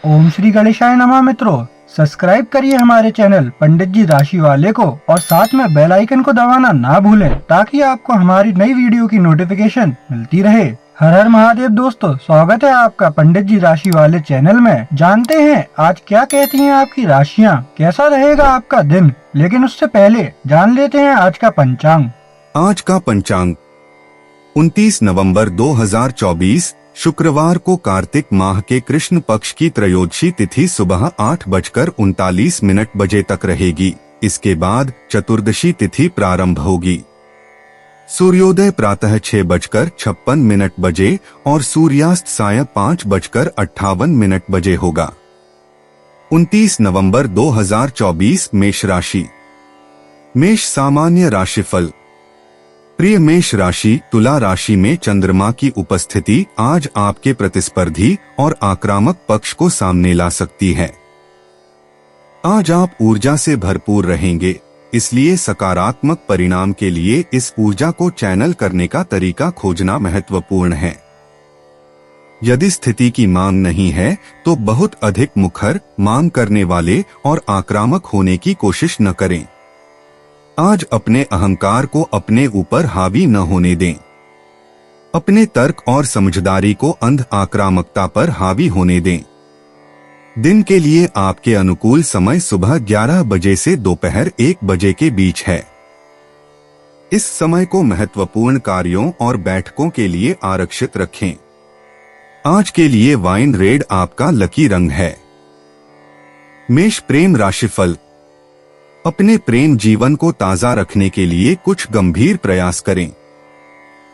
ओम श्री गणेशाय नमः। मित्रों, सब्सक्राइब करिए हमारे चैनल पंडित जी राशि वाले को और साथ में बेल आइकन को दबाना ना भूलें ताकि आपको हमारी नई वीडियो की नोटिफिकेशन मिलती रहे। हर हर महादेव दोस्तों, स्वागत है आपका पंडित जी राशि वाले चैनल में। जानते हैं आज क्या कहती हैं आपकी राशियां, कैसा रहेगा आपका दिन। लेकिन उससे पहले जान लेते हैं आज का पंचांग। आज का पंचांग 29 नवंबर 2024 शुक्रवार को कार्तिक माह के कृष्ण पक्ष की त्रयोदशी तिथि सुबह 8:39 बजे तक रहेगी। इसके बाद चतुर्दशी तिथि प्रारंभ होगी। सूर्योदय प्रातः 6:56 बजे और सूर्यास्त सायं 5:58 बजे होगा। 29 नवंबर 2024 मेष राशि। मेष सामान्य राशिफल। प्रिय मेष राशि, तुला राशि में चंद्रमा की उपस्थिति आज आपके प्रतिस्पर्धी और आक्रामक पक्ष को सामने ला सकती है। आज आप ऊर्जा से भरपूर रहेंगे, इसलिए सकारात्मक परिणाम के लिए इस ऊर्जा को चैनल करने का तरीका खोजना महत्वपूर्ण है। यदि स्थिति की मांग नहीं है तो बहुत अधिक मुखर, मांग करने वाले और आक्रामक होने की कोशिश न करें। आज अपने अहंकार को अपने ऊपर हावी न होने दें। अपने तर्क और समझदारी को अंध आक्रामकता पर हावी होने दें। दिन के लिए आपके अनुकूल समय सुबह 11 बजे से दोपहर 1 बजे के बीच है। इस समय को महत्वपूर्ण कार्यों और बैठकों के लिए आरक्षित रखें। आज के लिए वाइन रेड आपका लकी रंग है। मेष प्रेम राशिफल। अपने प्रेम जीवन को ताजा रखने के लिए कुछ गंभीर प्रयास करें।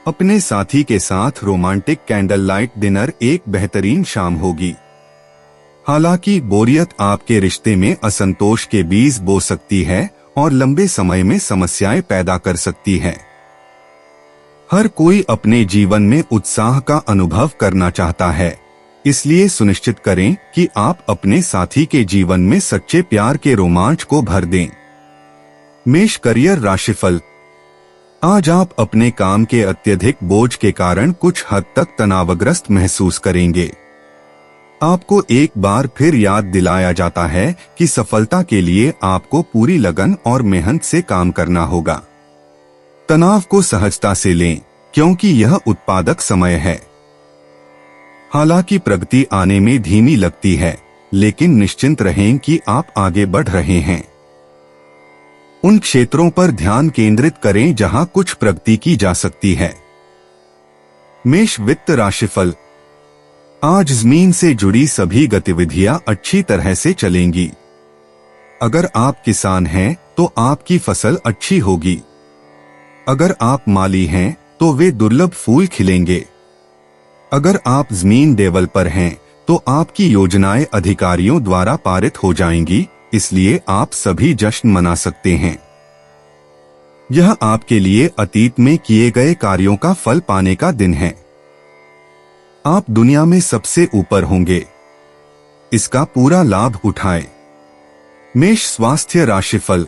अपने साथी के साथ रोमांटिक कैंडल लाइट डिनर एक बेहतरीन शाम होगी। हालांकि बोरियत आपके रिश्ते में असंतोष के बीज बो सकती है और लंबे समय में समस्याएं पैदा कर सकती है। हर कोई अपने जीवन में उत्साह का अनुभव करना चाहता है, इसलिए सुनिश्चित करें कि आप अपने साथी के जीवन में सच्चे प्यार के रोमांच को भर दें। मेष करियर राशिफल। आज आप अपने काम के अत्यधिक बोझ के कारण कुछ हद तक तनावग्रस्त महसूस करेंगे। आपको एक बार फिर याद दिलाया जाता है कि सफलता के लिए आपको पूरी लगन और मेहनत से काम करना होगा। तनाव को सहजता से लें, क्योंकि यह उत्पादक समय है। हालांकि प्रगति आने में धीमी लगती है, लेकिन निश्चिंत रहें कि आप आगे बढ़ रहे हैं। उन क्षेत्रों पर ध्यान केंद्रित करें जहां कुछ प्रगति की जा सकती है। मेष वित्त राशिफल। आज जमीन से जुड़ी सभी गतिविधियां अच्छी तरह से चलेंगी। अगर आप किसान हैं तो आपकी फसल अच्छी होगी। अगर आप माली हैं तो वे दुर्लभ फूल खिलेंगे। अगर आप जमीन डेवलपर हैं तो आपकी योजनाएं अधिकारियों द्वारा पारित हो जाएंगी, इसलिए आप सभी जश्न मना सकते हैं। यह आपके लिए अतीत में किए गए कार्यों का फल पाने का दिन है। आप दुनिया में सबसे ऊपर होंगे, इसका पूरा लाभ उठाएं। मेष स्वास्थ्य राशिफल।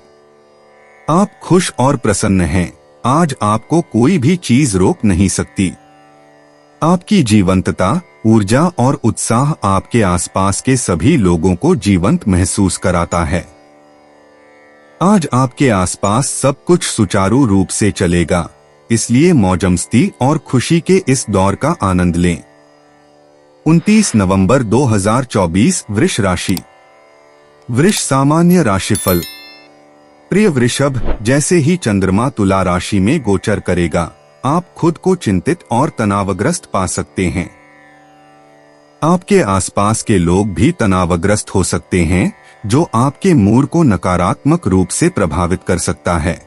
आप खुश और प्रसन्न हैं। आज आपको कोई भी चीज रोक नहीं सकती। आपकी जीवंतता, ऊर्जा और उत्साह आपके आसपास के सभी लोगों को जीवंत महसूस कराता है। आज आपके आसपास सब कुछ सुचारू रूप से चलेगा, इसलिए मौजमस्ती और खुशी के इस दौर का आनंद लें। 29 नवंबर 2024 वृष राशि। वृष सामान्य राशिफल। प्रिय वृषभ, जैसे ही चंद्रमा तुला राशि में गोचर करेगा, आप खुद को चिंतित और तनावग्रस्त पा सकते हैं। आपके आसपास के लोग भी तनावग्रस्त हो सकते हैं, जो आपके मूड को नकारात्मक रूप से प्रभावित कर सकता है।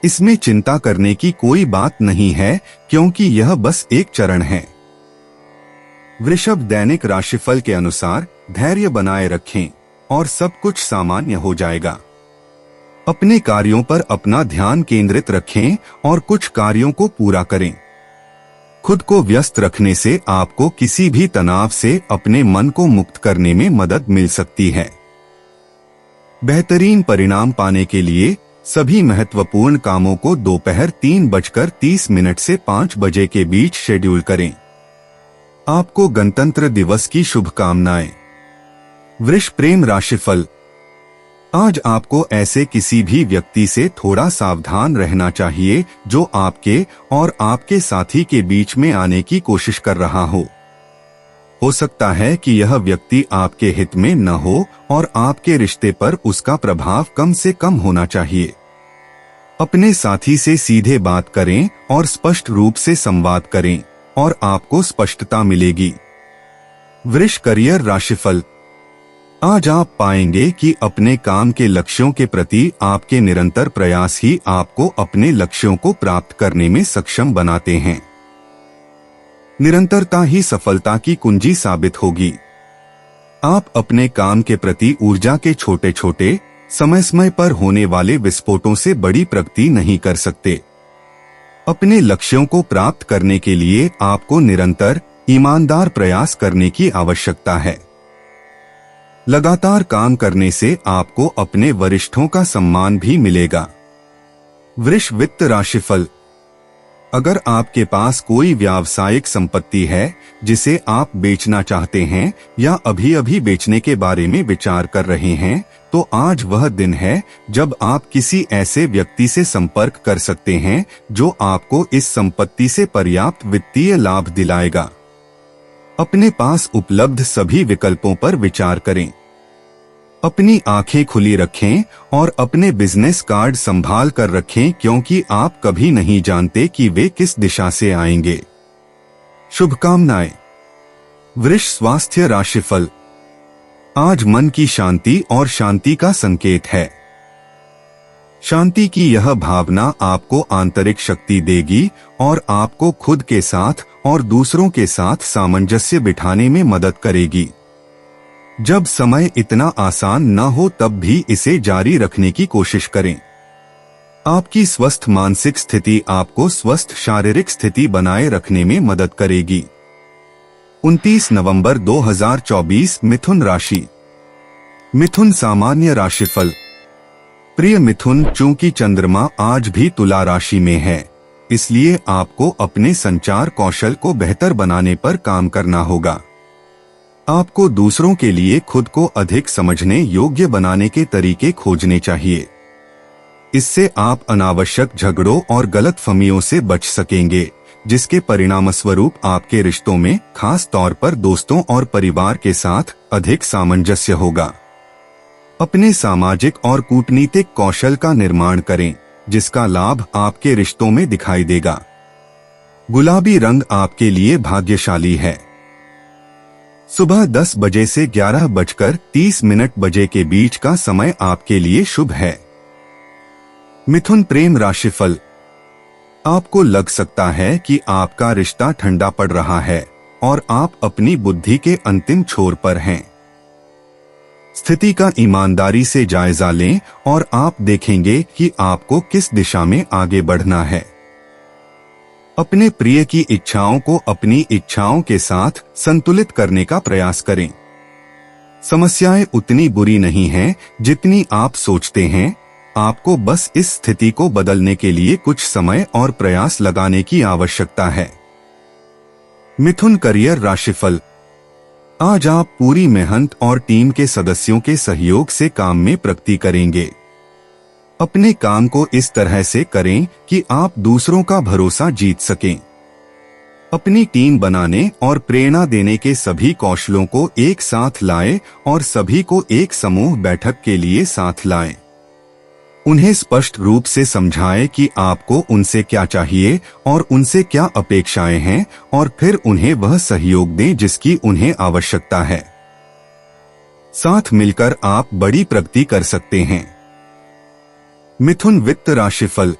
इसमें चिंता करने की कोई बात नहीं है, क्योंकि यह बस एक चरण है। वृषभ दैनिक राशिफल के अनुसार धैर्य बनाए रखें और सब कुछ सामान्य हो जाएगा। अपने कार्यों पर अपना ध्यान केंद्रित रखें और कुछ कार्यों को पूरा करें। खुद को व्यस्त रखने से आपको किसी भी तनाव से अपने मन को मुक्त करने में मदद मिल सकती है। बेहतरीन परिणाम पाने के लिए सभी महत्वपूर्ण कामों को दोपहर 3:30 से 5 बजे के बीच शेड्यूल करें। आपको गणतंत्र दिवस की शुभकामनाएं। वृष प्रेम राशिफल। आज आपको ऐसे किसी भी व्यक्ति से थोड़ा सावधान रहना चाहिए जो आपके और आपके साथी के बीच में आने की कोशिश कर रहा हो सकता है कि यह व्यक्ति आपके हित में न हो और आपके रिश्ते पर उसका प्रभाव कम से कम होना चाहिए। अपने साथी से सीधे बात करें और स्पष्ट रूप से संवाद करें और आपको स्पष्टता मिलेगी। वृष करियर राशिफल। आज आप पाएंगे कि अपने काम के लक्ष्यों के प्रति आपके निरंतर प्रयास ही आपको अपने लक्ष्यों को प्राप्त करने में सक्षम बनाते हैं। निरंतरता ही सफलता की कुंजी साबित होगी। आप अपने काम के प्रति ऊर्जा के छोटे छोटे समय समय पर होने वाले विस्फोटों से बड़ी प्रगति नहीं कर सकते। अपने लक्ष्यों को प्राप्त करने के लिए आपको निरंतर ईमानदार प्रयास करने की आवश्यकता है। लगातार काम करने से आपको अपने वरिष्ठों का सम्मान भी मिलेगा। वृष वित्त राशिफल। अगर आपके पास कोई व्यावसायिक संपत्ति है जिसे आप बेचना चाहते हैं या अभी अभी बेचने के बारे में विचार कर रहे हैं, तो आज वह दिन है जब आप किसी ऐसे व्यक्ति से संपर्क कर सकते हैं जो आपको इस संपत्ति से पर्याप्त वित्तीय लाभ दिलाएगा। अपने पास उपलब्ध सभी विकल्पों पर विचार करें। अपनी आंखें खुली रखें और अपने बिजनेस कार्ड संभाल कर रखें, क्योंकि आप कभी नहीं जानते कि वे किस दिशा से आएंगे। शुभकामनाएं। वृष स्वास्थ्य राशिफल। आज मन की शांति और शांति का संकेत है। शांति की यह भावना आपको आंतरिक शक्ति देगी और आपको खुद के साथ और दूसरों के साथ सामंजस्य बिठाने में मदद करेगी। जब समय इतना आसान न हो तब भी इसे जारी रखने की कोशिश करें। आपकी स्वस्थ मानसिक स्थिति आपको स्वस्थ शारीरिक स्थिति बनाए रखने में मदद करेगी। 29 नवंबर 2024 मिथुन राशि। मिथुन सामान्य राशिफल। प्रिय मिथुन, चूंकि चंद्रमा आज भी तुला राशि में है, इसलिए आपको अपने संचार कौशल को बेहतर बनाने पर काम करना होगा। आपको दूसरों के लिए खुद को अधिक समझने योग्य बनाने के तरीके खोजने चाहिए। इससे आप अनावश्यक झगड़ों और गलतफहमियों से बच सकेंगे, जिसके परिणामस्वरूप आपके रिश्तों में, खास तौर पर दोस्तों और परिवार के साथ, अधिक सामंजस्य होगा। अपने सामाजिक और कूटनीतिक कौशल का निर्माण करें, जिसका लाभ आपके रिश्तों में दिखाई देगा। गुलाबी रंग आपके लिए भाग्यशाली है। सुबह 10 बजे से 11:30 बजे के बीच का समय आपके लिए शुभ है। मिथुन प्रेम राशिफल। आपको लग सकता है कि आपका रिश्ता ठंडा पड़ रहा है और आप अपनी बुद्धि के अंतिम छोर पर हैं। स्थिति का ईमानदारी से जायजा लें और आप देखेंगे कि आपको किस दिशा में आगे बढ़ना है। अपने प्रिय की इच्छाओं को अपनी इच्छाओं के साथ संतुलित करने का प्रयास करें। समस्याएं उतनी बुरी नहीं हैं जितनी आप सोचते हैं। आपको बस इस स्थिति को बदलने के लिए कुछ समय और प्रयास लगाने की आवश्यकता है। मिथुन करियर राशिफल। आज आप पूरी मेहनत और टीम के सदस्यों के सहयोग से काम में प्रगति करेंगे। अपने काम को इस तरह से करें कि आप दूसरों का भरोसा जीत सकें। अपनी टीम बनाने और प्रेरणा देने के सभी कौशलों को एक साथ लाएं और सभी को एक समूह बैठक के लिए साथ लाएं। उन्हें स्पष्ट रूप से समझाएं कि आपको उनसे क्या चाहिए और उनसे क्या अपेक्षाएं हैं, और फिर उन्हें वह सहयोग दें जिसकी उन्हें आवश्यकता है। साथ मिलकर आप बड़ी प्रगति कर सकते हैं। मिथुन वित्त राशिफल।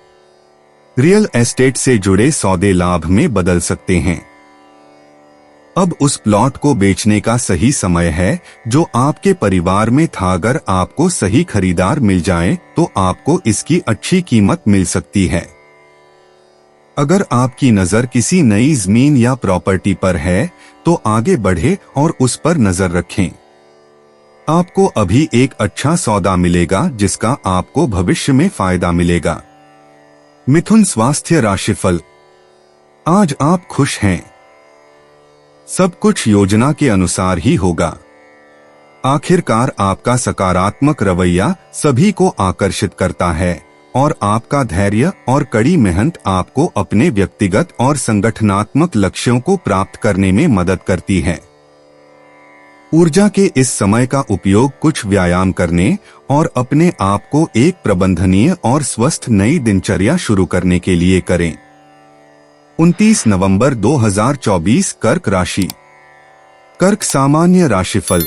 रियल एस्टेट से जुड़े सौदे लाभ में बदल सकते हैं। अब उस प्लॉट को बेचने का सही समय है जो आपके परिवार में था। अगर आपको सही खरीदार मिल जाए तो आपको इसकी अच्छी कीमत मिल सकती है। अगर आपकी नजर किसी नई जमीन या प्रॉपर्टी पर है तो आगे बढ़े और उस पर नजर रखें। आपको अभी एक अच्छा सौदा मिलेगा जिसका आपको भविष्य में फायदा मिलेगा। मिथुन स्वास्थ्य राशिफल। आज आप खुश हैं। सब कुछ योजना के अनुसार ही होगा। आखिरकार आपका सकारात्मक रवैया सभी को आकर्षित करता है और आपका धैर्य और कड़ी मेहनत आपको अपने व्यक्तिगत और संगठनात्मक लक्ष्यों को प्राप्त करने में मदद करती है। ऊर्जा के इस समय का उपयोग कुछ व्यायाम करने और अपने आप को एक प्रबंधनीय और स्वस्थ नई दिनचर्या शुरू करने के लिए करें। 29 नवंबर 2024 कर्क राशि। कर्क सामान्य राशिफल।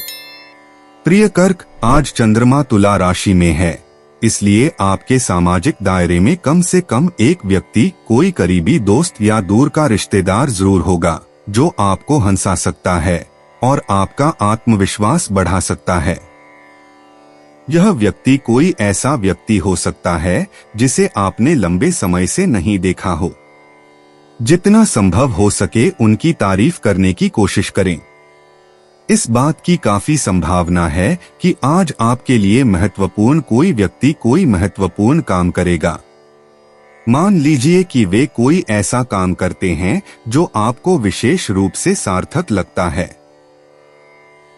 प्रिय कर्क, आज चंद्रमा तुला राशि में है, इसलिए आपके सामाजिक दायरे में कम से कम एक व्यक्ति, कोई करीबी दोस्त या दूर का रिश्तेदार जरूर होगा जो आपको हंसा सकता है और आपका आत्मविश्वास बढ़ा सकता है। यह व्यक्ति कोई ऐसा व्यक्ति हो सकता है जिसे आपने लंबे समय से नहीं देखा हो। जितना संभव हो सके उनकी तारीफ करने की कोशिश करें। इस बात की काफी संभावना है कि आज आपके लिए महत्वपूर्ण कोई व्यक्ति कोई महत्वपूर्ण काम करेगा। मान लीजिए कि वे कोई ऐसा काम करते हैं जो आपको विशेष रूप से सार्थक लगता है।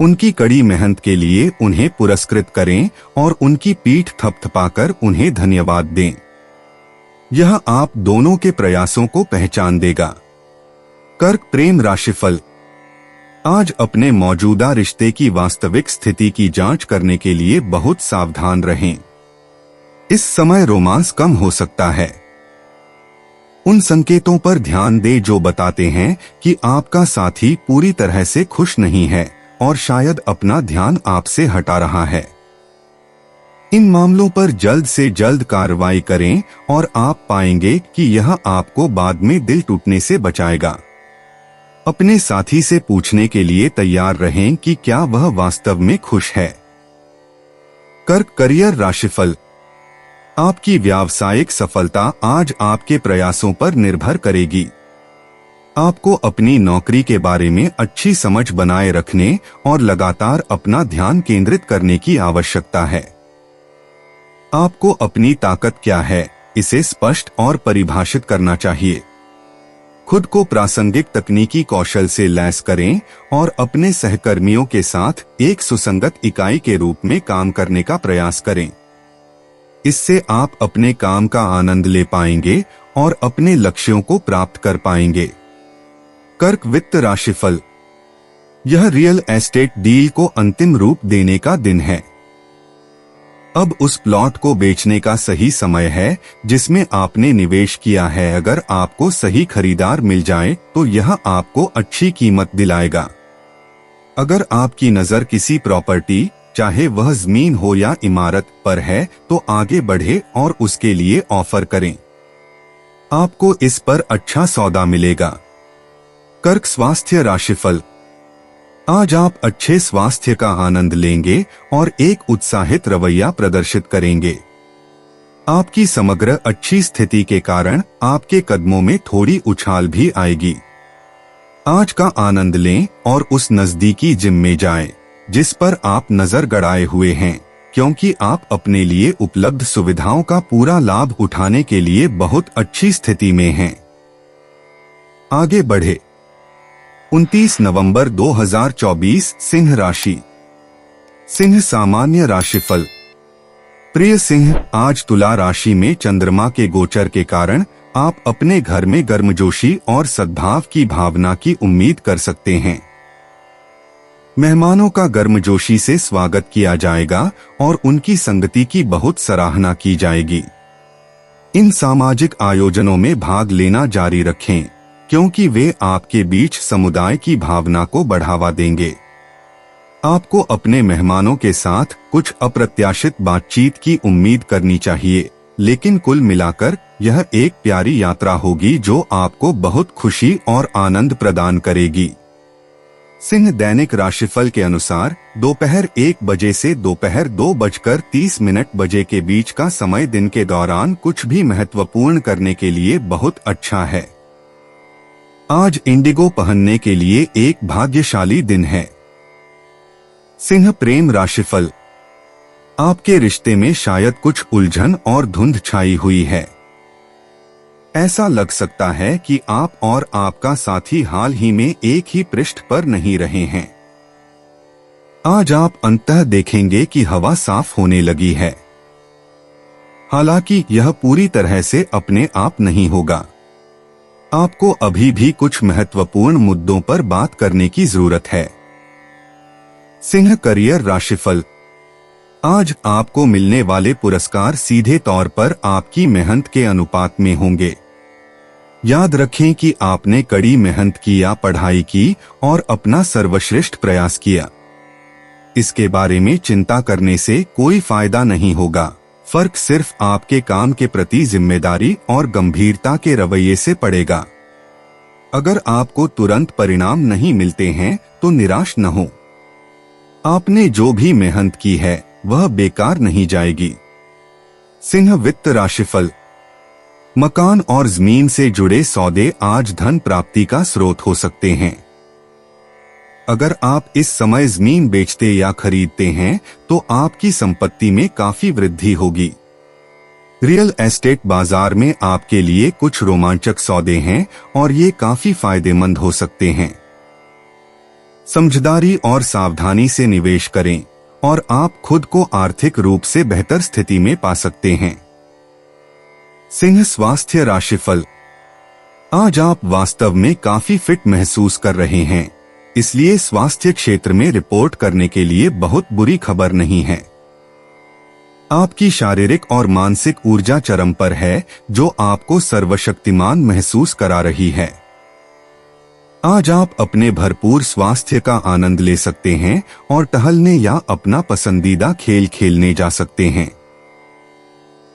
उनकी कड़ी मेहनत के लिए उन्हें पुरस्कृत करें और उनकी पीठ थपथपाकर उन्हें धन्यवाद दें। यह आप दोनों के प्रयासों को पहचान देगा। कर्क प्रेम राशिफल। आज अपने मौजूदा रिश्ते की वास्तविक स्थिति की जांच करने के लिए बहुत सावधान रहें। इस समय रोमांस कम हो सकता है। उन संकेतों पर ध्यान दें जो बताते हैं कि आपका साथी पूरी तरह से खुश नहीं है और शायद अपना ध्यान आपसे हटा रहा है। इन मामलों पर जल्द से जल्द कार्रवाई करें और आप पाएंगे कि यह आपको बाद में दिल टूटने से बचाएगा। अपने साथी से पूछने के लिए तैयार रहें कि क्या वह वास्तव में खुश है। कर्क करियर राशिफल। आपकी व्यावसायिक सफलता आज आपके प्रयासों पर निर्भर करेगी। आपको अपनी नौकरी के बारे में अच्छी समझ बनाए रखने और लगातार अपना ध्यान केंद्रित करने की आवश्यकता है। आपको अपनी ताकत क्या है, इसे स्पष्ट और परिभाषित करना चाहिए। खुद को प्रासंगिक तकनीकी कौशल से लैस करें और अपने सहकर्मियों के साथ एक सुसंगत इकाई के रूप में काम करने का प्रयास करें। इससे आप अपने काम का आनंद ले पाएंगे और अपने लक्ष्यों को प्राप्त कर पाएंगे। कर्क वित्त राशिफल। यह रियल एस्टेट डील को अंतिम रूप देने का दिन है। अब उस प्लॉट को बेचने का सही समय है जिसमें आपने निवेश किया है। अगर आपको सही खरीदार मिल जाए तो यह आपको अच्छी कीमत दिलाएगा। अगर आपकी नजर किसी प्रॉपर्टी, चाहे वह जमीन हो या इमारत, पर है तो आगे बढ़े और उसके लिए ऑफर करें। आपको इस पर अच्छा सौदा मिलेगा। कर्क स्वास्थ्य राशिफल। आज आप अच्छे स्वास्थ्य का आनंद लेंगे और एक उत्साहित रवैया प्रदर्शित करेंगे। आपकी समग्र अच्छी स्थिति के कारण आपके कदमों में थोड़ी उछाल भी आएगी। आज का आनंद लें और उस नजदीकी जिम में जाएं, जिस पर आप नजर गड़ाए हुए हैं, क्योंकि आप अपने लिए उपलब्ध सुविधाओं का पूरा लाभ उठाने के लिए बहुत अच्छी स्थिति में हैं। आगे बढ़े। 29 नवंबर 2024 सिंह राशि। सिंह सामान्य राशिफल। प्रिय सिंह, आज तुला राशि में चंद्रमा के गोचर के कारण आप अपने घर में गर्मजोशी और सद्भाव की भावना की उम्मीद कर सकते हैं। मेहमानों का गर्मजोशी से स्वागत किया जाएगा और उनकी संगति की बहुत सराहना की जाएगी। इन सामाजिक आयोजनों में भाग लेना जारी रखें, क्योंकि वे आपके बीच समुदाय की भावना को बढ़ावा देंगे। आपको अपने मेहमानों के साथ कुछ अप्रत्याशित बातचीत की उम्मीद करनी चाहिए, लेकिन कुल मिलाकर यह एक प्यारी यात्रा होगी जो आपको बहुत खुशी और आनंद प्रदान करेगी। सिंह दैनिक राशिफल के अनुसार दोपहर 1 बजे से दोपहर 2:30 बजे के बीच का समय दिन के दौरान कुछ भी महत्वपूर्ण करने के लिए बहुत अच्छा है। आज इंडिगो पहनने के लिए एक भाग्यशाली दिन है। सिंह प्रेम राशिफल। आपके रिश्ते में शायद कुछ उलझन और धुंध छाई हुई है। ऐसा लग सकता है कि आप और आपका साथी हाल ही में एक ही पृष्ठ पर नहीं रहे हैं। आज आप अंततः देखेंगे कि हवा साफ होने लगी है। हालांकि यह पूरी तरह से अपने आप नहीं होगा। आपको अभी भी कुछ महत्वपूर्ण मुद्दों पर बात करने की जरूरत है। सिंह करियर राशिफल। आज आपको मिलने वाले पुरस्कार सीधे तौर पर आपकी मेहनत के अनुपात में होंगे। याद रखें कि आपने कड़ी मेहनत की या पढ़ाई की और अपना सर्वश्रेष्ठ प्रयास किया। इसके बारे में चिंता करने से कोई फायदा नहीं होगा। फर्क सिर्फ आपके काम के प्रति जिम्मेदारी और गंभीरता के रवैये से पड़ेगा। अगर आपको तुरंत परिणाम नहीं मिलते हैं तो निराश न हो। आपने जो भी मेहनत की है वह बेकार नहीं जाएगी। सिंह वित्त राशिफल। मकान और जमीन से जुड़े सौदे आज धन प्राप्ति का स्रोत हो सकते हैं। अगर आप इस समय जमीन बेचते या खरीदते हैं तो आपकी संपत्ति में काफी वृद्धि होगी। रियल एस्टेट बाजार में आपके लिए कुछ रोमांचक सौदे हैं और ये काफी फायदेमंद हो सकते हैं। समझदारी और सावधानी से निवेश करें और आप खुद को आर्थिक रूप से बेहतर स्थिति में पा सकते हैं। सिंह स्वास्थ्य राशिफल। आज आप वास्तव में काफी फिट महसूस कर रहे हैं, इसलिए स्वास्थ्य क्षेत्र में रिपोर्ट करने के लिए बहुत बुरी खबर नहीं है। आपकी शारीरिक और मानसिक ऊर्जा चरम पर है, जो आपको सर्वशक्तिमान महसूस करा रही है। आज आप अपने भरपूर स्वास्थ्य का आनंद ले सकते हैं और टहलने या अपना पसंदीदा खेल खेलने जा सकते हैं।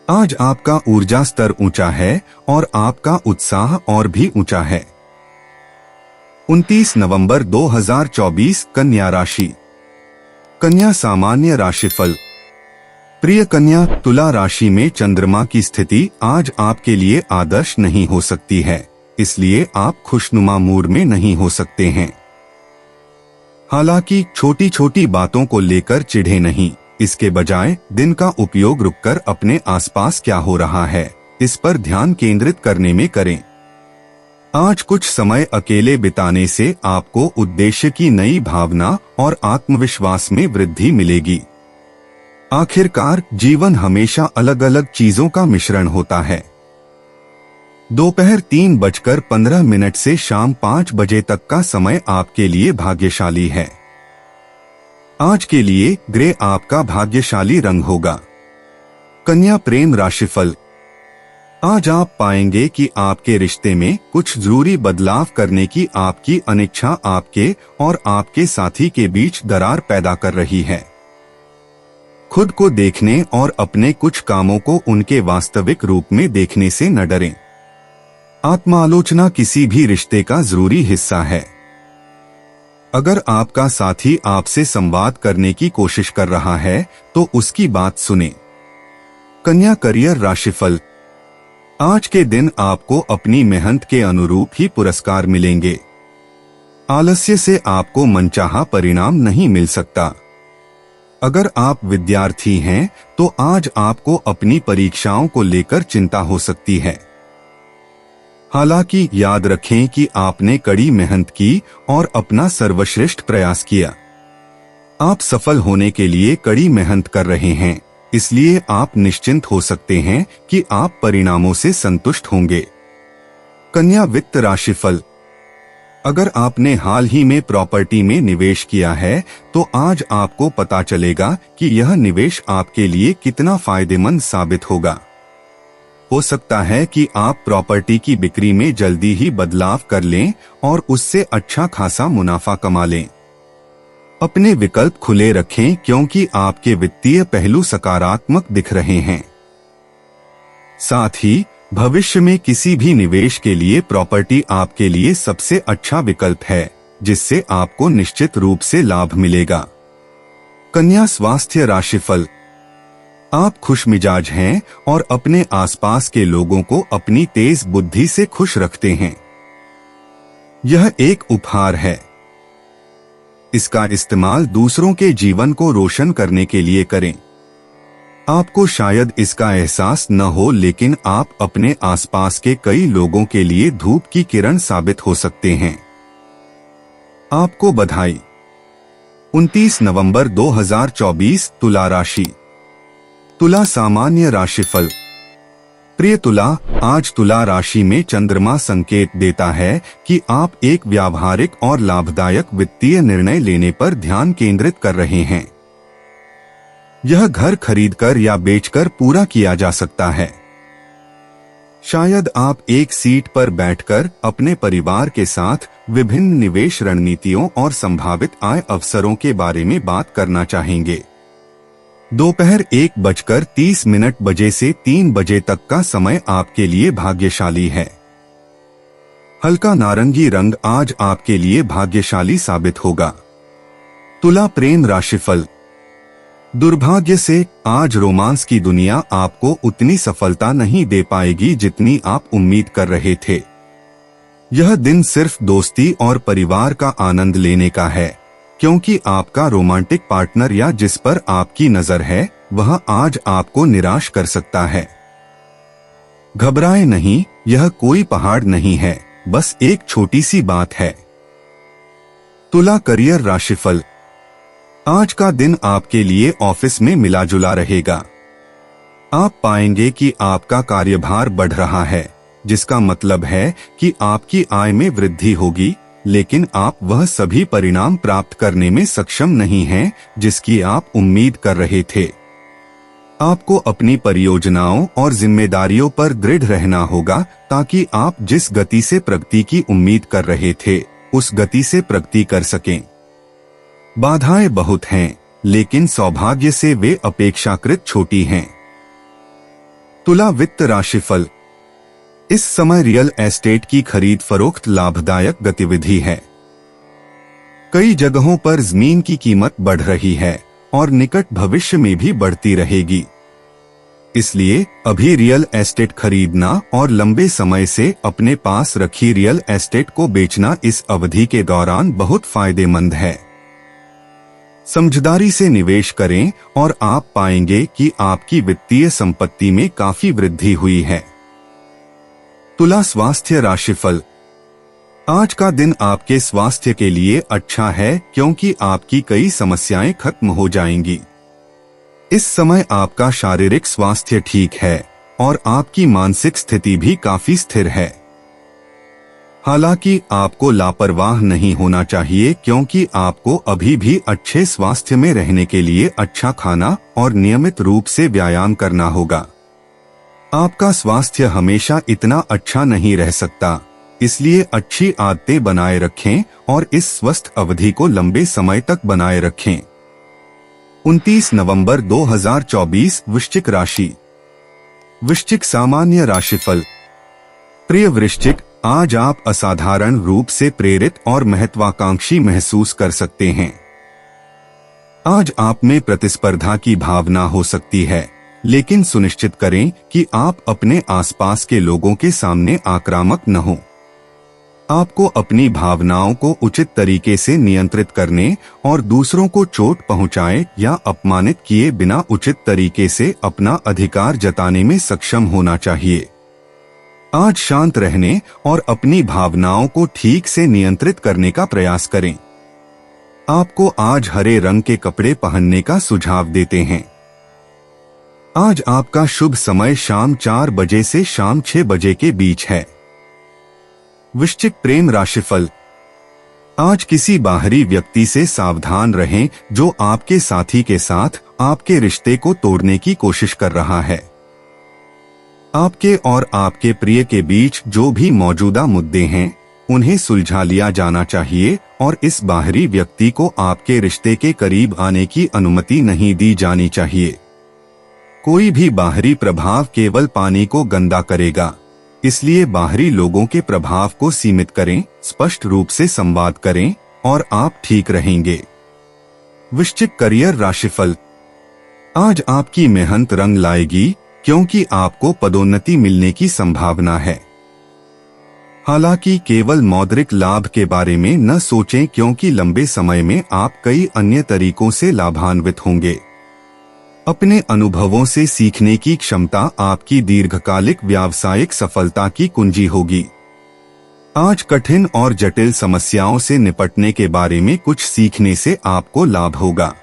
आज आपका ऊर्जा स्तर ऊंचा है और आपका उत्साह और भी ऊंचा है। 29 नवंबर 2024 कन्या राशि। कन्या सामान्य राशिफल। प्रिय कन्या, तुला राशि में चंद्रमा की स्थिति आज आपके लिए आदर्श नहीं हो सकती है, इसलिए आप खुशनुमा मूड में नहीं हो सकते हैं। हालांकि छोटी छोटी बातों को लेकर चिढ़े नहीं, इसके बजाय दिन का उपयोग रुककर अपने आसपास क्या हो रहा है इस पर ध्यान केंद्रित करने में करें। आज कुछ समय अकेले बिताने से आपको उद्देश्य की नई भावना और आत्मविश्वास में वृद्धि मिलेगी। आखिरकार जीवन हमेशा अलग अलग चीजों का मिश्रण होता है। दोपहर 3:15 से शाम 5 बजे तक का समय आपके लिए भाग्यशाली है। आज के लिए ग्रे आपका भाग्यशाली रंग होगा। कन्या प्रेम राशिफल। आज आप पाएंगे कि आपके रिश्ते में कुछ जरूरी बदलाव करने की आपकी अनिच्छा आपके और आपके साथी के बीच दरार पैदा कर रही है। खुद को देखने और अपने कुछ कामों को उनके वास्तविक रूप में देखने से न डरें। आत्मालोचना किसी भी रिश्ते का जरूरी हिस्सा है। अगर आपका साथी आपसे संवाद करने की कोशिश कर रहा है तो उसकी बात सुने। कन्या करियर राशिफल। आज के दिन आपको अपनी मेहनत के अनुरूप ही पुरस्कार मिलेंगे। आलस्य से आपको मनचाहा परिणाम नहीं मिल सकता। अगर आप विद्यार्थी हैं तो आज आपको अपनी परीक्षाओं को लेकर चिंता हो सकती है। हालांकि याद रखें कि आपने कड़ी मेहनत की और अपना सर्वश्रेष्ठ प्रयास किया। आप सफल होने के लिए कड़ी मेहनत कर रहे हैं, इसलिए आप निश्चिंत हो सकते हैं कि आप परिणामों से संतुष्ट होंगे। कन्या वित्त राशिफल। अगर आपने हाल ही में प्रॉपर्टी में निवेश किया है तो आज आपको पता चलेगा कि यह निवेश आपके लिए कितना फायदेमंद साबित होगा। हो सकता है कि आप प्रॉपर्टी की बिक्री में जल्दी ही बदलाव कर लें और उससे अच्छा खासा मुनाफा कमा लें। अपने विकल्प खुले रखें क्योंकि आपके वित्तीय पहलू सकारात्मक दिख रहे हैं। साथ ही भविष्य में किसी भी निवेश के लिए प्रॉपर्टी आपके लिए सबसे अच्छा विकल्प है, जिससे आपको निश्चित रूप से लाभ मिलेगा। कन्या स्वास्थ्य राशिफल। आप खुशमिजाज हैं और अपने आसपास के लोगों को अपनी तेज बुद्धि से खुश रखते हैं। यह एक उपहार है। इसका इस्तेमाल दूसरों के जीवन को रोशन करने के लिए करें। आपको शायद इसका एहसास न हो, लेकिन आप अपने आसपास के कई लोगों के लिए धूप की किरण साबित हो सकते हैं। आपको बधाई। 29 नवंबर 2024 तुला राशि। तुला सामान्य राशिफल। प्रिय तुला, आज तुला राशि में चंद्रमा संकेत देता है कि आप एक व्यावहारिक और लाभदायक वित्तीय निर्णय लेने पर ध्यान केंद्रित कर रहे हैं। यह घर खरीदकर या बेचकर पूरा किया जा सकता है। शायद आप एक सीट पर बैठकर अपने परिवार के साथ विभिन्न निवेश रणनीतियों और संभावित आय अवसरों के बारे में बात करना चाहेंगे। दोपहर 1:30 बजे से 3 बजे तक का समय आपके लिए भाग्यशाली है। हल्का नारंगी रंग आज आपके लिए भाग्यशाली साबित होगा। तुला प्रेम राशिफल। दुर्भाग्य से आज रोमांस की दुनिया आपको उतनी सफलता नहीं दे पाएगी जितनी आप उम्मीद कर रहे थे। यह दिन सिर्फ दोस्ती और परिवार का आनंद लेने का है, क्योंकि आपका रोमांटिक पार्टनर या जिस पर आपकी नजर है वह आज आपको निराश कर सकता है। घबराएं नहीं, यह कोई पहाड़ नहीं है, बस एक छोटी सी बात है। तुला करियर राशिफल। आज का दिन आपके लिए ऑफिस में मिला जुला रहेगा। आप पाएंगे कि आपका कार्यभार बढ़ रहा है, जिसका मतलब है कि आपकी आय में वृद्धि होगी, लेकिन आप वह सभी परिणाम प्राप्त करने में सक्षम नहीं हैं जिसकी आप उम्मीद कर रहे थे। आपको अपनी परियोजनाओं और जिम्मेदारियों पर दृढ़ रहना होगा ताकि आप जिस गति से प्रगति की उम्मीद कर रहे थे उस गति से प्रगति कर सकें। बाधाएं बहुत हैं, लेकिन सौभाग्य से वे अपेक्षाकृत छोटी हैं। तुला वित्त राशिफल। इस समय रियल एस्टेट की खरीद फरोख्त लाभदायक गतिविधि है। कई जगहों पर जमीन की कीमत बढ़ रही है और निकट भविष्य में भी बढ़ती रहेगी। इसलिए अभी रियल एस्टेट खरीदना और लंबे समय से अपने पास रखी रियल एस्टेट को बेचना इस अवधि के दौरान बहुत फायदेमंद है। समझदारी से निवेश करें और आप पाएंगे कि आपकी वित्तीय संपत्ति में काफी वृद्धि हुई है। तुला स्वास्थ्य राशिफल। आज का दिन आपके स्वास्थ्य के लिए अच्छा है, क्योंकि आपकी कई समस्याएं खत्म हो जाएंगी। इस समय आपका शारीरिक स्वास्थ्य ठीक है और आपकी मानसिक स्थिति भी काफी स्थिर है। हालांकि आपको लापरवाह नहीं होना चाहिए, क्योंकि आपको अभी भी अच्छे स्वास्थ्य में रहने के लिए अच्छा खाना और नियमित रूप से व्यायाम करना होगा। आपका स्वास्थ्य हमेशा इतना अच्छा नहीं रह सकता, इसलिए अच्छी आदतें बनाए रखें और इस स्वस्थ अवधि को लंबे समय तक बनाए रखें। 29 नवंबर 2024 वृश्चिक राशि। वृश्चिक सामान्य राशिफल। प्रिय वृश्चिक, आज आप असाधारण रूप से प्रेरित और महत्वाकांक्षी महसूस कर सकते हैं। आज आप में प्रतिस्पर्धा की भावना हो सकती है, लेकिन सुनिश्चित करें कि आप अपने आसपास के लोगों के सामने आक्रामक न हों। आपको अपनी भावनाओं को उचित तरीके से नियंत्रित करने और दूसरों को चोट पहुंचाए या अपमानित किए बिना उचित तरीके से अपना अधिकार जताने में सक्षम होना चाहिए। आज शांत रहने और अपनी भावनाओं को ठीक से नियंत्रित करने का प्रयास करें। आपको आज हरे रंग के कपड़े पहनने का सुझाव देते हैं। आज आपका शुभ समय शाम 4 बजे से शाम 6 बजे के बीच है। वृश्चिक प्रेम राशिफल। आज किसी बाहरी व्यक्ति से सावधान रहें जो आपके साथी के साथ आपके रिश्ते को तोड़ने की कोशिश कर रहा है। आपके और आपके प्रिय के बीच जो भी मौजूदा मुद्दे हैं उन्हें सुलझा लिया जाना चाहिए और इस बाहरी व्यक्ति को आपके रिश्ते के करीब आने की अनुमति नहीं दी जानी चाहिए। कोई भी बाहरी प्रभाव केवल पानी को गंदा करेगा, इसलिए बाहरी लोगों के प्रभाव को सीमित करें, स्पष्ट रूप से संवाद करें और आप ठीक रहेंगे। वृश्चिक करियर राशिफल। आज आपकी मेहनत रंग लाएगी, क्योंकि आपको पदोन्नति मिलने की संभावना है। हालांकि केवल मौद्रिक लाभ के बारे में न सोचें, क्योंकि लंबे समय में आप कई अन्य तरीकों से लाभान्वित होंगे। अपने अनुभवों से सीखने की क्षमता आपकी दीर्घकालिक व्यावसायिक सफलता की कुंजी होगी। आज कठिन और जटिल समस्याओं से निपटने के बारे में कुछ सीखने से आपको लाभ होगा।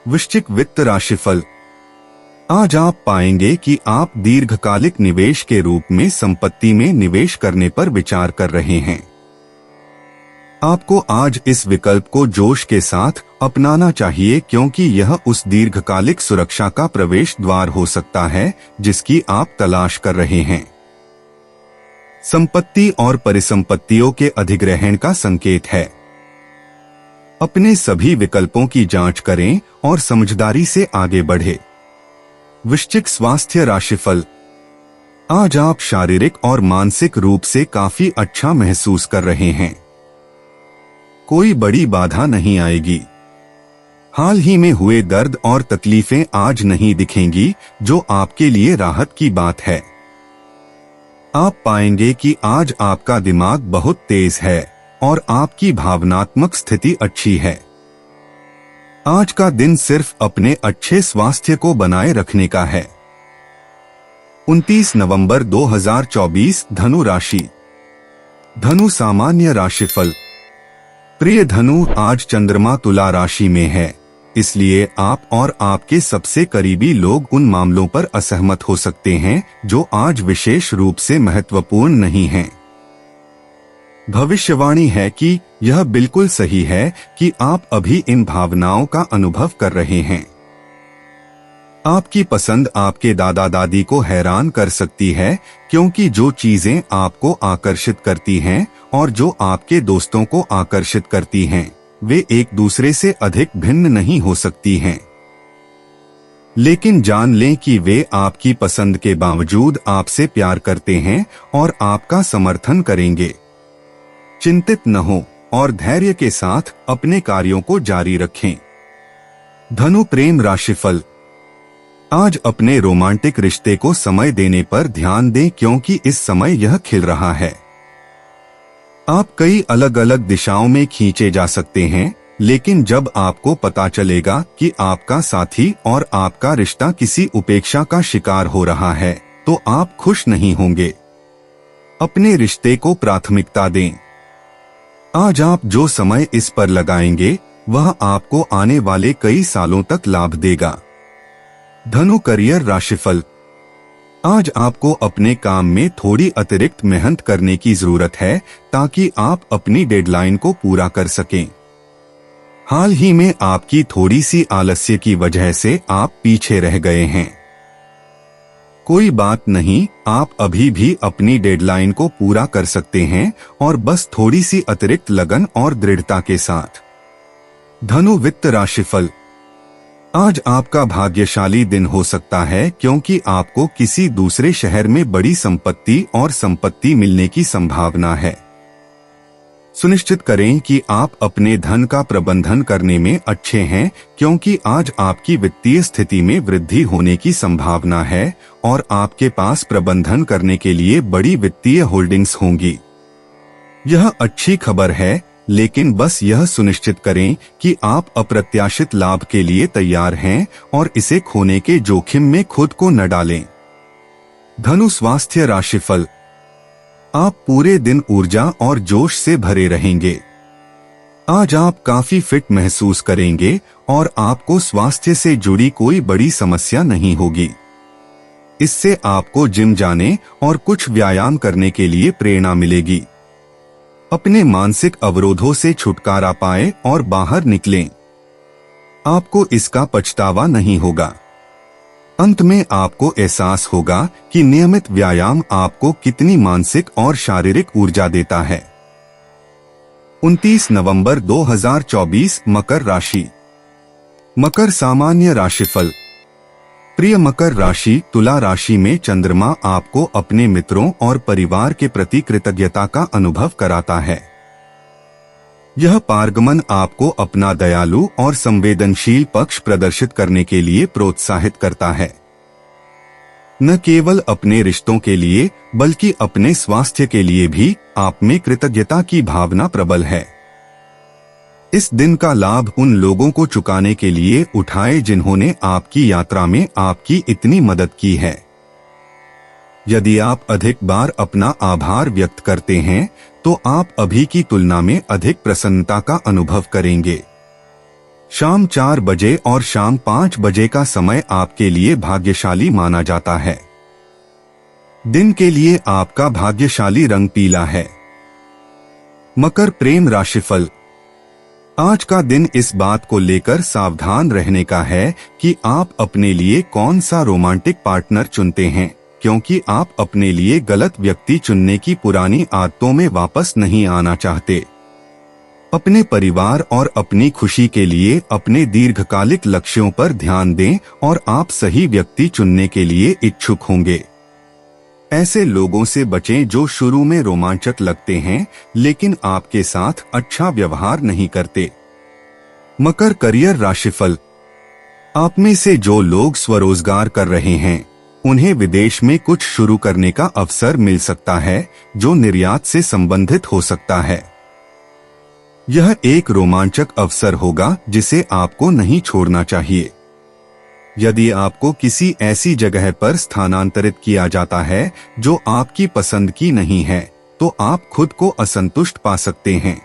वृश्चिक वित्त राशिफल। आज आप पाएंगे कि आप दीर्घकालिक निवेश के रूप में संपत्ति में निवेश करने पर विचार कर रहे हैं। आपको आज इस विकल्प को जोश के साथ अपनाना चाहिए, क्योंकि यह उस दीर्घकालिक सुरक्षा का प्रवेश द्वार हो सकता है जिसकी आप तलाश कर रहे हैं। संपत्ति और परिसंपत्तियों के अधिग्रहण का संकेत है। अपने सभी विकल्पों की जांच करें और समझदारी से आगे बढ़े। वृश्चिक स्वास्थ्य राशिफल। आज आप शारीरिक और मानसिक रूप से काफी अच्छा महसूस कर रहे हैं। कोई बड़ी बाधा नहीं आएगी। हाल ही में हुए दर्द और तकलीफें आज नहीं दिखेंगी, जो आपके लिए राहत की बात है। आप पाएंगे कि आज आपका दिमाग बहुत तेज है और आपकी भावनात्मक स्थिति अच्छी है। आज का दिन सिर्फ अपने अच्छे स्वास्थ्य को बनाए रखने का है। 29 नवंबर 2024 धनु राशि। धनु सामान्य राशिफल। प्रिय धनु, आज चंद्रमा तुला राशि में है, इसलिए आप और आपके सबसे करीबी लोग उन मामलों पर असहमत हो सकते हैं जो आज विशेष रूप से महत्वपूर्ण नहीं हैं। भविष्यवाणी है कि यह बिल्कुल सही है कि आप अभी इन भावनाओं का अनुभव कर रहे हैं। आपकी पसंद आपके दादा दादी को हैरान कर सकती है, क्योंकि जो चीजें आपको आकर्षित करती हैं और जो आपके दोस्तों को आकर्षित करती हैं, वे एक दूसरे से अधिक भिन्न नहीं हो सकती हैं। लेकिन जान लें कि वे आपकी पसंद के बावजूद आपसे प्यार करते हैं और आपका समर्थन करेंगे। चिंतित न हो और धैर्य के साथ अपने कार्यों को जारी रखें। धनु प्रेम राशिफल। आज अपने रोमांटिक रिश्ते को समय देने पर ध्यान दें, क्योंकि इस समय यह खिल रहा है। आप कई अलग अलग दिशाओं में खींचे जा सकते हैं, लेकिन जब आपको पता चलेगा कि आपका साथी और आपका रिश्ता किसी उपेक्षा का शिकार हो रहा है, तो आप खुश नहीं होंगे। अपने रिश्ते को प्राथमिकता दें। आज आप जो समय इस पर लगाएंगे, वह आपको आने वाले कई सालों तक लाभ देगा। धनु करियर राशिफल। आज आपको अपने काम में थोड़ी अतिरिक्त मेहनत करने की जरूरत है, ताकि आप अपनी डेडलाइन को पूरा कर सकें। हाल ही में आपकी थोड़ी सी आलस्य की वजह से आप पीछे रह गए हैं। कोई बात नहीं, आप अभी भी अपनी डेडलाइन को पूरा कर सकते हैं, और बस थोड़ी सी अतिरिक्त लगन और दृढ़ता के साथ। धनु वित्त राशिफल। आज आपका भाग्यशाली दिन हो सकता है, क्योंकि आपको किसी दूसरे शहर में बड़ी संपत्ति और संपत्ति मिलने की संभावना है। सुनिश्चित करें कि आप अपने धन का प्रबंधन करने में अच्छे हैं, क्योंकि आज आपकी वित्तीय स्थिति में वृद्धि होने की संभावना है और आपके पास प्रबंधन करने के लिए बड़ी वित्तीय होल्डिंग्स होंगी। यह अच्छी खबर है, लेकिन बस यह सुनिश्चित करें कि आप अप्रत्याशित लाभ के लिए तैयार हैं और इसे खोने के जोखिम में खुद को न डालें। धनु स्वास्थ्य राशिफल। आप पूरे दिन ऊर्जा और जोश से भरे रहेंगे। आज आप काफी फिट महसूस करेंगे और आपको स्वास्थ्य से जुड़ी कोई बड़ी समस्या नहीं होगी। इससे आपको जिम जाने और कुछ व्यायाम करने के लिए प्रेरणा मिलेगी। अपने मानसिक अवरोधों से छुटकारा पाएं और बाहर निकलें। आपको इसका पछतावा नहीं होगा। अंत में आपको एहसास होगा कि नियमित व्यायाम आपको कितनी मानसिक और शारीरिक ऊर्जा देता है। 29 नवंबर 2024 मकर राशि। मकर सामान्य राशिफल। प्रिय मकर राशि, तुला राशि में चंद्रमा आपको अपने मित्रों और परिवार के प्रति कृतज्ञता का अनुभव कराता है। यह पारगमन आपको अपना दयालु और संवेदनशील पक्ष प्रदर्शित करने के लिए प्रोत्साहित करता है। न केवल अपने रिश्तों के लिए, बल्कि अपने स्वास्थ्य के लिए भी आप में कृतज्ञता की भावना प्रबल है। इस दिन का लाभ उन लोगों को चुकाने के लिए उठाए जिन्होंने आपकी यात्रा में आपकी इतनी मदद की है। यदि आप अधिक बार अपना आभार व्यक्त करते हैं तो आप अभी की तुलना में अधिक प्रसन्नता का अनुभव करेंगे। शाम 4 बजे और शाम 5 बजे का समय आपके लिए भाग्यशाली माना जाता है। दिन के लिए आपका भाग्यशाली रंग पीला है। मकर प्रेम राशिफल। आज का दिन इस बात को लेकर सावधान रहने का है कि आप अपने लिए कौन सा रोमांटिक पार्टनर चुनते हैं, क्योंकि आप अपने लिए गलत व्यक्ति चुनने की पुरानी आदतों में वापस नहीं आना चाहते। अपने परिवार और अपनी खुशी के लिए अपने दीर्घकालिक लक्ष्यों पर ध्यान दें और आप सही व्यक्ति चुनने के लिए इच्छुक होंगे। ऐसे लोगों से बचें जो शुरू में रोमांचक लगते हैं लेकिन आपके साथ अच्छा व्यवहार नहीं करते। मकर करियर राशिफल। आप में से जो लोग स्वरोजगार कर रहे हैं उन्हें विदेश में कुछ शुरू करने का अवसर मिल सकता है जो निर्यात से संबंधित हो सकता है। यह एक रोमांचक अवसर होगा जिसे आपको नहीं छोड़ना चाहिए। यदि आपको किसी ऐसी जगह पर स्थानांतरित किया जाता है जो आपकी पसंद की नहीं है तो आप खुद को असंतुष्ट पा सकते हैं।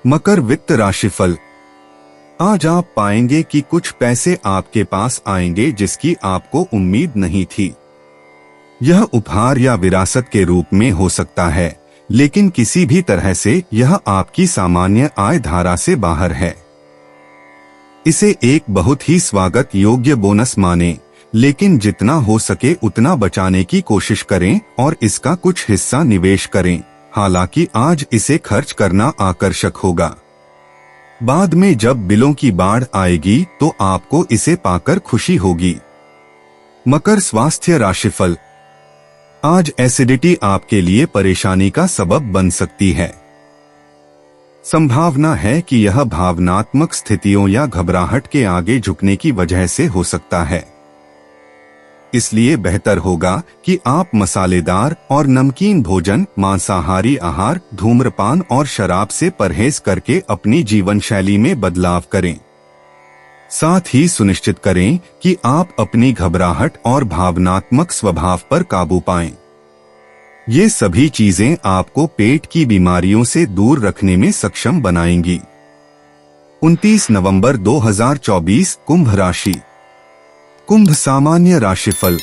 मकर वित्त राशिफल। आज आप पाएंगे कि कुछ पैसे आपके पास आएंगे जिसकी आपको उम्मीद नहीं थी। यह उपहार या विरासत के रूप में हो सकता है, लेकिन किसी भी तरह से यह आपकी सामान्य आय धारा से बाहर है। इसे एक बहुत ही स्वागत योग्य बोनस मानें, लेकिन जितना हो सके उतना बचाने की कोशिश करें और इसका कुछ हिस्सा निवेश करें। हालांकि आज इसे खर्च करना आकर्षक होगा। बाद में जब बिलों की बाढ़ आएगी तो आपको इसे पाकर खुशी होगी। मकर स्वास्थ्य राशिफल। आज एसिडिटी आपके लिए परेशानी का सबब बन सकती है। संभावना है कि यह भावनात्मक स्थितियों या घबराहट के आगे झुकने की वजह से हो सकता है। इसलिए बेहतर होगा कि आप मसालेदार और नमकीन भोजन, मांसाहारी आहार, धूम्रपान और शराब से परहेज करके अपनी जीवन शैली में बदलाव करें। साथ ही सुनिश्चित करें कि आप अपनी घबराहट और भावनात्मक स्वभाव पर काबू पाएं। ये सभी चीजें आपको पेट की बीमारियों से दूर रखने में सक्षम बनाएंगी। 29 नवंबर 2024 कुंभ राशि। कुंभ सामान्य राशिफल।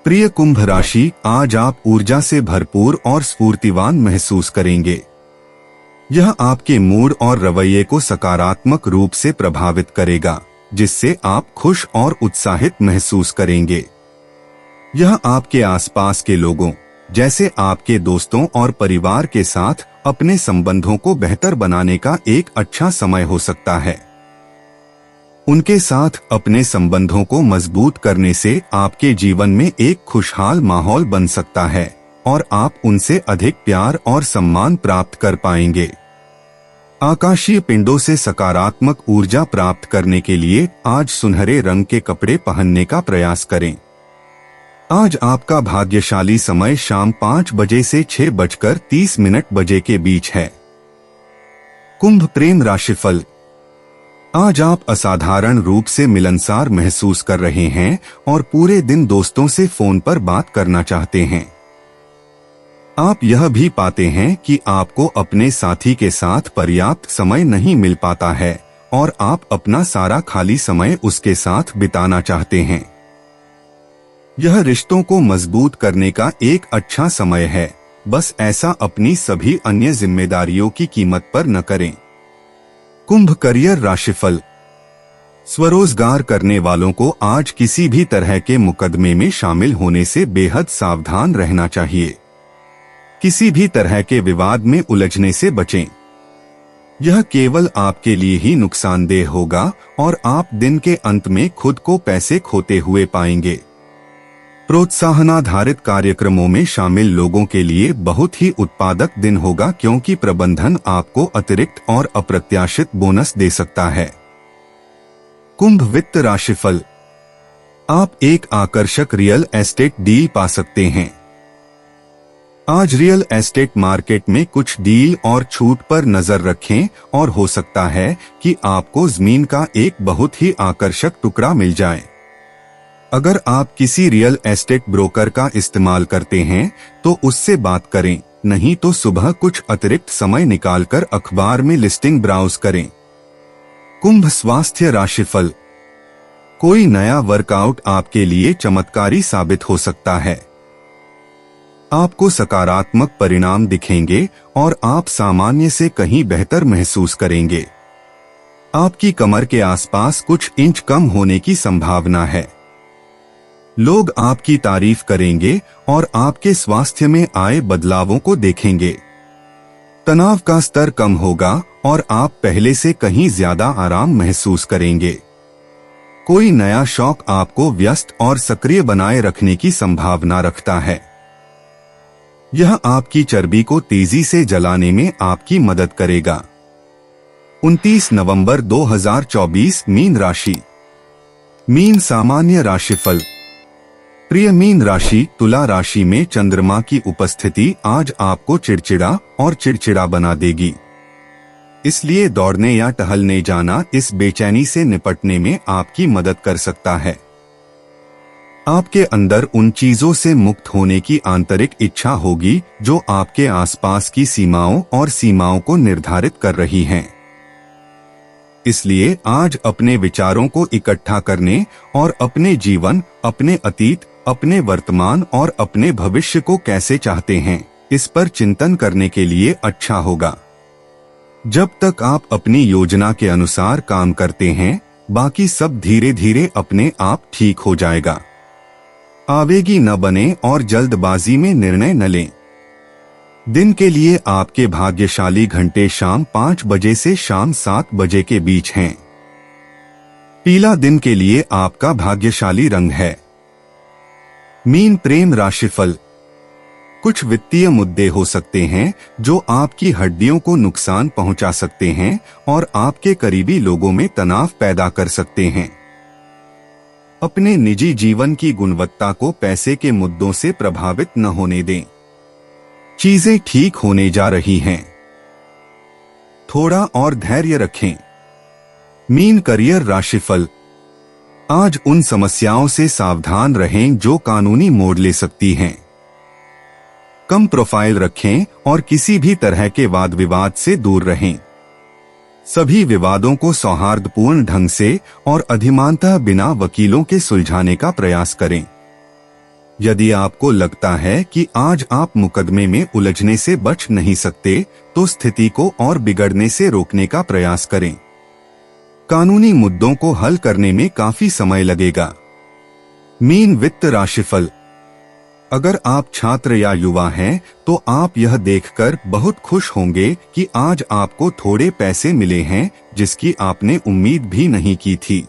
प्रिय कुंभ राशि, आज आप ऊर्जा से भरपूर और स्फूर्तिवान महसूस करेंगे। यह आपके मूड और रवैये को सकारात्मक रूप से प्रभावित करेगा, जिससे आप खुश और उत्साहित महसूस करेंगे। यह आपके आसपास के लोगों, जैसे आपके दोस्तों और परिवार के साथ अपने संबंधों को बेहतर बनाने का एक अच्छा समय हो सकता है। उनके साथ अपने संबंधों को मजबूत करने से आपके जीवन में एक खुशहाल माहौल बन सकता है और आप उनसे अधिक प्यार और सम्मान प्राप्त कर पाएंगे। आकाशीय पिंडों से सकारात्मक ऊर्जा प्राप्त करने के लिए आज सुनहरे रंग के कपड़े पहनने का प्रयास करें। आज आपका भाग्यशाली समय शाम 5 बजे से 6:30 बजे के बीच है। कुंभ प्रेम राशिफल। आज आप असाधारण रूप से मिलनसार महसूस कर रहे हैं और पूरे दिन दोस्तों से फोन पर बात करना चाहते हैं। आप यह भी पाते हैं कि आपको अपने साथी के साथ पर्याप्त समय नहीं मिल पाता है और आप अपना सारा खाली समय उसके साथ बिताना चाहते हैं। यह रिश्तों को मजबूत करने का एक अच्छा समय है, बस ऐसा अपनी सभी अन्य जिम्मेदारियों की कीमत पर न करें। कुंभ करियर राशिफल। स्वरोजगार करने वालों को आज किसी भी तरह के मुकदमे में शामिल होने से बेहद सावधान रहना चाहिए। किसी भी तरह के विवाद में उलझने से बचें। यह केवल आपके लिए ही नुकसानदेह होगा और आप दिन के अंत में खुद को पैसे खोते हुए पाएंगे। प्रोत्साहनाधारित कार्यक्रमों में शामिल लोगों के लिए बहुत ही उत्पादक दिन होगा, क्योंकि प्रबंधन आपको अतिरिक्त और अप्रत्याशित बोनस दे सकता है। कुंभ वित्त राशिफल। आप एक आकर्षक रियल एस्टेट डील पा सकते हैं। आज रियल एस्टेट मार्केट में कुछ डील और छूट पर नजर रखें और हो सकता है कि आपको जमीन का एक बहुत ही आकर्षक टुकड़ा मिल जाए। अगर आप किसी रियल एस्टेट ब्रोकर का इस्तेमाल करते हैं तो उससे बात करें, नहीं तो सुबह कुछ अतिरिक्त समय निकालकर अखबार में लिस्टिंग ब्राउज करें। कुंभ स्वास्थ्य राशिफल। कोई नया वर्कआउट आपके लिए चमत्कारी साबित हो सकता है। आपको सकारात्मक परिणाम दिखेंगे और आप सामान्य से कहीं बेहतर महसूस करेंगे। आपकी कमर के आसपास कुछ इंच कम होने की संभावना है। लोग आपकी तारीफ करेंगे और आपके स्वास्थ्य में आए बदलावों को देखेंगे। तनाव का स्तर कम होगा और आप पहले से कहीं ज्यादा आराम महसूस करेंगे। कोई नया शौक आपको व्यस्त और सक्रिय बनाए रखने की संभावना रखता है। यह आपकी चर्बी को तेजी से जलाने में आपकी मदद करेगा। 29 नवंबर 2024 मीन राशि। मीन सामान्य राशिफल। प्रिय मीन राशि, तुला राशि में चंद्रमा की उपस्थिति आज आपको चिड़चिड़ा और चिड़चिड़ा बना देगी। इसलिए दौड़ने या टहलने जाना इस बेचैनी से निपटने में आपकी मदद कर सकता है। आपके अंदर उन चीजों से मुक्त होने की आंतरिक इच्छा होगी जो आपके आसपास की सीमाओं और सीमाओं को निर्धारित कर रही हैं। इसलिए आज अपने विचारों को इकट्ठा करने और अपने जीवन, अपने अतीत, अपने वर्तमान और अपने भविष्य को कैसे चाहते हैं, इस पर चिंतन करने के लिए अच्छा होगा। जब तक आप अपनी योजना के अनुसार काम करते हैं, बाकी सब धीरे धीरे अपने आप ठीक हो जाएगा। आवेगी न बने और जल्दबाजी में निर्णय न लें। दिन के लिए आपके भाग्यशाली घंटे शाम 5 बजे से शाम 7 बजे के बीच हैं। पीला दिन के लिए आपका भाग्यशाली रंग है। मीन प्रेम राशिफल। कुछ वित्तीय मुद्दे हो सकते हैं जो आपकी हड्डियों को नुकसान पहुंचा सकते हैं और आपके करीबी लोगों में तनाव पैदा कर सकते हैं। अपने निजी जीवन की गुणवत्ता को पैसे के मुद्दों से प्रभावित न होने दें। चीजें ठीक होने जा रही हैं। थोड़ा और धैर्य रखें। मीन करियर राशिफल। आज उन समस्याओं से सावधान रहें जो कानूनी मोड़ ले सकती हैं। कम प्रोफाइल रखें और किसी भी तरह के वाद विवाद से दूर रहें। सभी विवादों को सौहार्दपूर्ण ढंग से और अधिमानतः बिना वकीलों के सुलझाने का प्रयास करें। यदि आपको लगता है कि आज आप मुकदमे में उलझने से बच नहीं सकते, तो स्थिति को और बिगड़ने से रोकने का प्रयास करें। कानूनी मुद्दों को हल करने में काफी समय लगेगा। मीन वित्त राशिफल। अगर आप छात्र या युवा हैं, तो आप यह देखकर बहुत खुश होंगे कि आज आपको थोड़े पैसे मिले हैं जिसकी आपने उम्मीद भी नहीं की थी।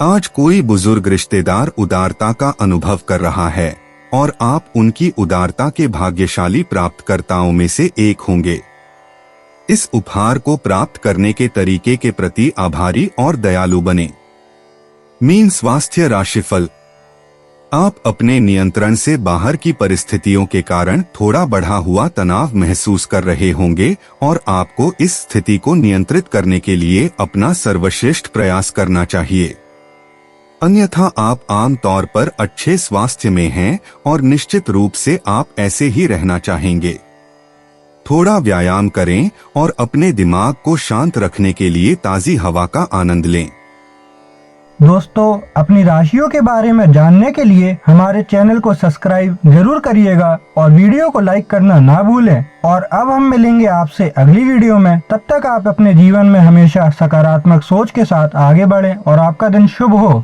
आज कोई बुजुर्ग रिश्तेदार उदारता का अनुभव कर रहा है और आप उनकी उदारता के भाग्यशाली प्राप्तकर्ताओं में से एक होंगे। इस उपहार को प्राप्त करने के तरीके के प्रति आभारी और दयालु बने। मीन स्वास्थ्य राशिफल। आप अपने नियंत्रण से बाहर की परिस्थितियों के कारण थोड़ा बढ़ा हुआ तनाव महसूस कर रहे होंगे और आपको इस स्थिति को नियंत्रित करने के लिए अपना सर्वश्रेष्ठ प्रयास करना चाहिए। अन्यथा आप आम तौर पर अच्छे स्वास्थ्य में हैं और निश्चित रूप से आप ऐसे ही रहना चाहेंगे। थोड़ा व्यायाम करें और अपने दिमाग को शांत रखने के लिए ताज़ी हवा का आनंद लें। दोस्तों, अपनी राशियों के बारे में जानने के लिए हमारे चैनल को सब्सक्राइब जरूर करिएगा और वीडियो को लाइक करना ना भूलें। और अब हम मिलेंगे आपसे अगली वीडियो में। तब तक आप अपने जीवन में हमेशा सकारात्मक सोच के साथ आगे बढ़ें और आपका दिन शुभ हो।